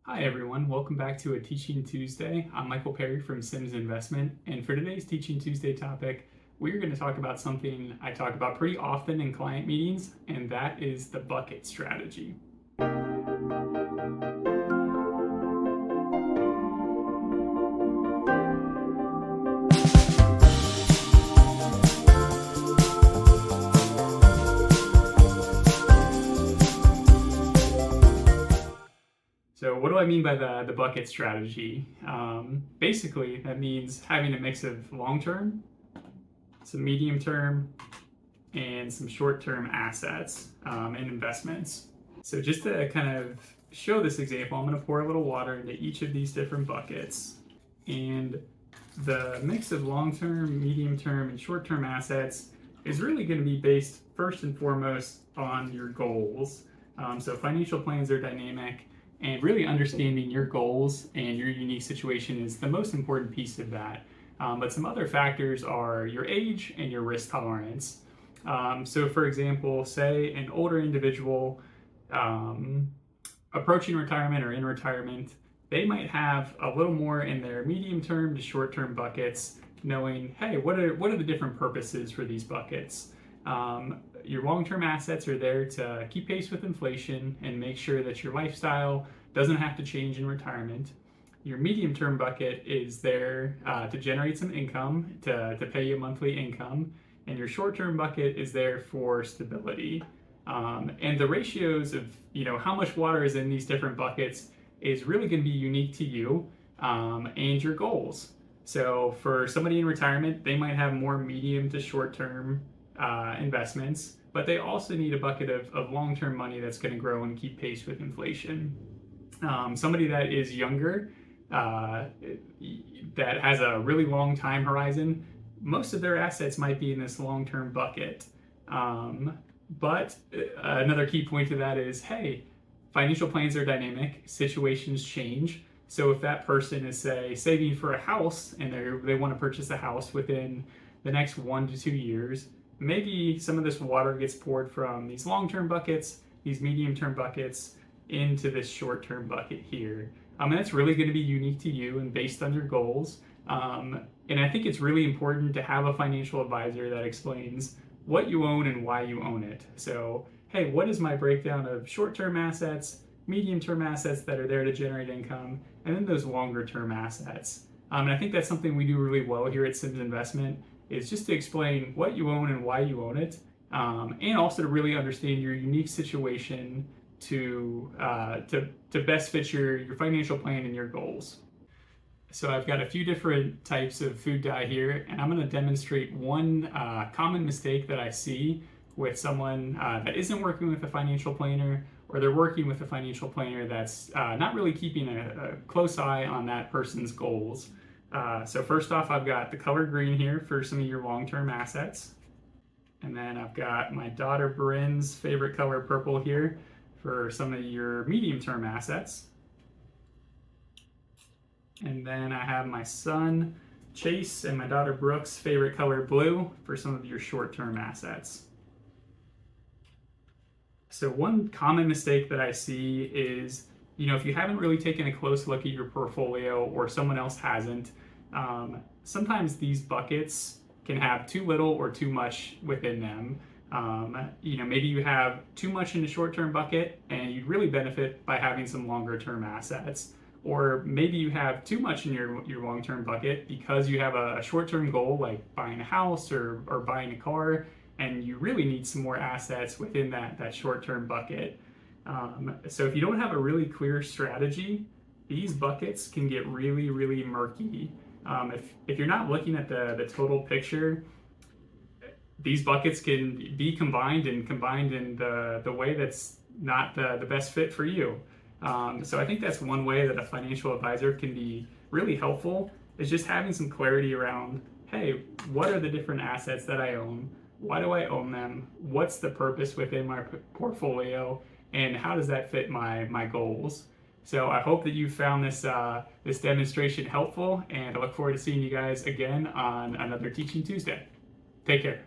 Hi everyone, welcome back to a Teaching Tuesday. I'm Michael Perry from Sims Investment, and for today's Teaching Tuesday topic, we're going to talk about something I talk about pretty often in client meetings, and that is the bucket strategy. So what do I mean by the bucket strategy? Basically, that means having a mix of long-term, some medium-term, and some short-term assets and investments. So just to kind of show this example, I'm going to pour a little water into each of these different buckets. And the mix of long-term, medium-term, and short-term assets is really going to be based first and foremost on your goals. So financial plans are dynamic, and really understanding your goals and your unique situation is the most important piece of that. But some other factors are your age and your risk tolerance. So for example, say an older individual approaching retirement or in retirement, they might have a little more in their medium-term to short-term buckets, knowing, hey, what are the different purposes for these buckets? Your long-term assets are there to keep pace with inflation and make sure that your lifestyle doesn't have to change in retirement. Your medium-term bucket is there to generate some income, to pay you monthly income, and your short-term bucket is there for stability. And the ratios of how much water is in these different buckets is really going to be unique to you and your goals. So for somebody in retirement, they might have more medium to short-term investments, but they also need a bucket of long-term money that's going to grow and keep pace with inflation. Somebody that is younger, that has a really long time horizon, most of their assets might be in this long-term bucket. But another key point to that is, hey, financial plans are dynamic, situations change. So if that person is, say, saving for a house and they want to purchase a house within the next 1 to 2 years, maybe some of this water gets poured from these long-term buckets, these medium-term buckets, into this short-term bucket here. And that's really going to be unique to you and based on your goals. And I think it's really important to have a financial advisor that explains what you own and why you own it. So, hey, what is my breakdown of short-term assets, medium-term assets that are there to generate income, and then those longer-term assets? And I think that's something we do really well here at Sims Investment, is just to explain what you own and why you own it, and also to really understand your unique situation to best fit your financial plan and your goals. So I've got a few different types of food dye here, and I'm going to demonstrate one common mistake that I see with someone that isn't working with a financial planner, or they're working with a financial planner that's not really keeping a close eye on that person's goals. So first off, I've got the color green here for some of your long-term assets. And then I've got my daughter Bryn's favorite color purple here for some of your medium-term assets. And then I have my son Chase and my daughter Brooke's favorite color blue for some of your short-term assets. So one common mistake that I see is, if you haven't really taken a close look at your portfolio or someone else hasn't, sometimes these buckets can have too little or too much within them. Maybe you have too much in the short-term bucket and you'd really benefit by having some longer-term assets. Or maybe you have too much in your long-term bucket because you have a short-term goal like buying a house or buying a car, and you really need some more assets within that short-term bucket. So if you don't have a really clear strategy, these buckets can get really, really murky. If you're not looking at the total picture, these buckets can be combined in the way that's not the best fit for you. So I think that's one way that a financial advisor can be really helpful, is just having some clarity around, hey, what are the different assets that I own? Why do I own them? What's the purpose within my portfolio? And how does that fit my goals? So I hope that you found this demonstration helpful, and I look forward to seeing you guys again on another Teaching Tuesday. Take care.